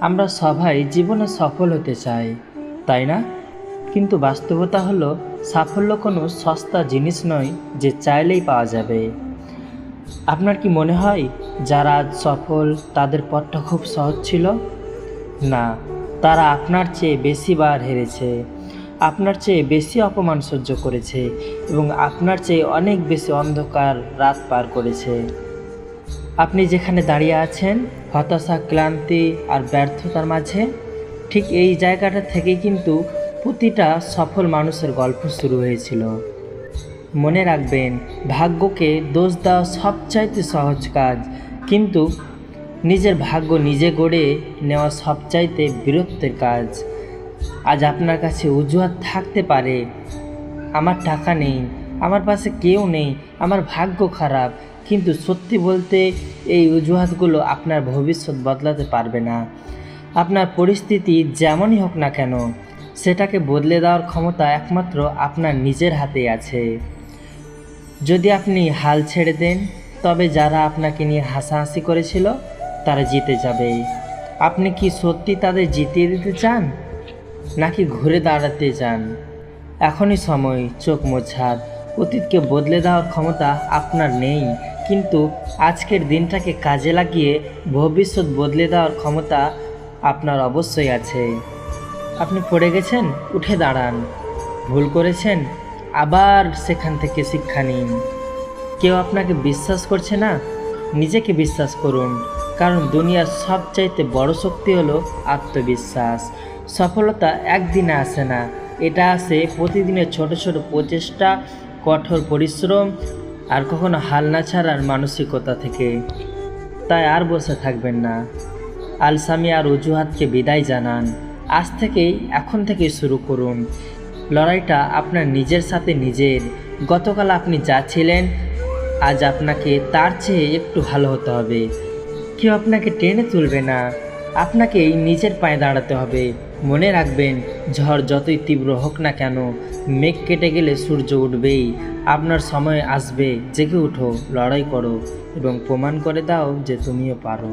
আমরা সবাই জীবনে সফল হতে চাই, তাই না? কিন্তু বাস্তবতা হলো সাফল্য কোনো সস্তা জিনিস নয় যে চাইলেই পাওয়া যাবে। আপনার কি মনে হয় যারা আজ সফল তাদের পথটা খুব সহজ ছিল? না, তারা আপনার চেয়ে বেশি বার হেরেছে, আপনার চেয়ে বেশি অপমান সহ্য করেছে এবং আপনার চেয়ে অনেক বেশি অন্ধকার রাত পার করেছে। আপনি যেখানে দাঁড়িয়ে আছেন, হতাশা, ক্লান্তি আর ব্যর্থতার মাঝে, ঠিক এই জায়গাটা থেকেই কিন্তু প্রতিটা সফল মানুষের গল্প শুরু হয়েছিল। মনে রাখবেন, ভাগ্যকে দোষ দেওয়া সবচাইতে সহজ কাজ, কিন্তু নিজের ভাগ্য নিজে গড়ে নেওয়া সবচাইতে বীরত্বের কাজ। আজ আপনার কাছে অজুহাত থাকতে পারে, আমার টাকা নেই, আমার পাশে কেউ নেই, আমার ভাগ্য খারাপ, কিন্তু সত্যি বলতে এই অজুহাতগুলো আপনার ভবিষ্যৎ বদলাতে পারবে না। আপনার পরিস্থিতি যেমনই হোক না কেন, সেটাকে বদলে দেওয়ার ক্ষমতা একমাত্র আপনার নিজের হাতেই আছে। যদি আপনি হাল ছেড়ে দেন, তবে যারা আপনাকে নিয়ে হাসাহাসি করেছিল তারা জিতে যাবে। আপনি কি সত্যি তাদের জিতিয়ে দিতে চান, নাকি ঘুরে দাঁড়াতে চান? এখনই সময় চোখ মোছার। অতীতকে বদলে দেওয়ার ক্ষমতা আপনার নেই, কিন্তু আজকের দিনটাকে কাজে লাগিয়ে ভবিষ্যৎ বদলে দেওয়ার ক্ষমতা আপনার অবশ্যই আছে। আপনি পড়ে গেছেন, উঠে দাঁড়ান। ভুল করেছেন, আবার সেখান থেকে শিক্ষা নিন। কেউ আপনাকে বিশ্বাস করছে না, নিজেকে বিশ্বাস করুন, কারণ দুনিয়ার সবচাইতে বড় শক্তি হলো আত্মবিশ্বাস। সফলতা একদিনে আসে না, এটা আসে প্রতিদিনের ছোট ছোট প্রচেষ্টা, কঠোর পরিশ্রম আর কখনো হাল না ছাড়ার মানসিকতা থেকে। তাই আর বসে থাকবেন না, আলসামি আর অজুহাতকে বিদায় জানান। আজ থেকেই, এখন থেকেই শুরু করুন। লড়াইটা আপনার নিজের সাথে নিজের। গতকাল আপনি যা ছিলেন, আজ আপনাকে তার চেয়ে একটু ভালো হতে হবে। কেউ আপনাকে টেনে তুলবে না, আপনাকেই নিজের পায়ে দাঁড়াতে হবে। মনে রাখবেন, ঝড় যতই তীব্র হোক না কেন, মেঘ কেটে গেলে সূর্য উঠবেই। আপনার সময় আসবে, জেগে উঠো, লড়াই করো এবং প্রমাণ করে দাও যে তুমিও পারো।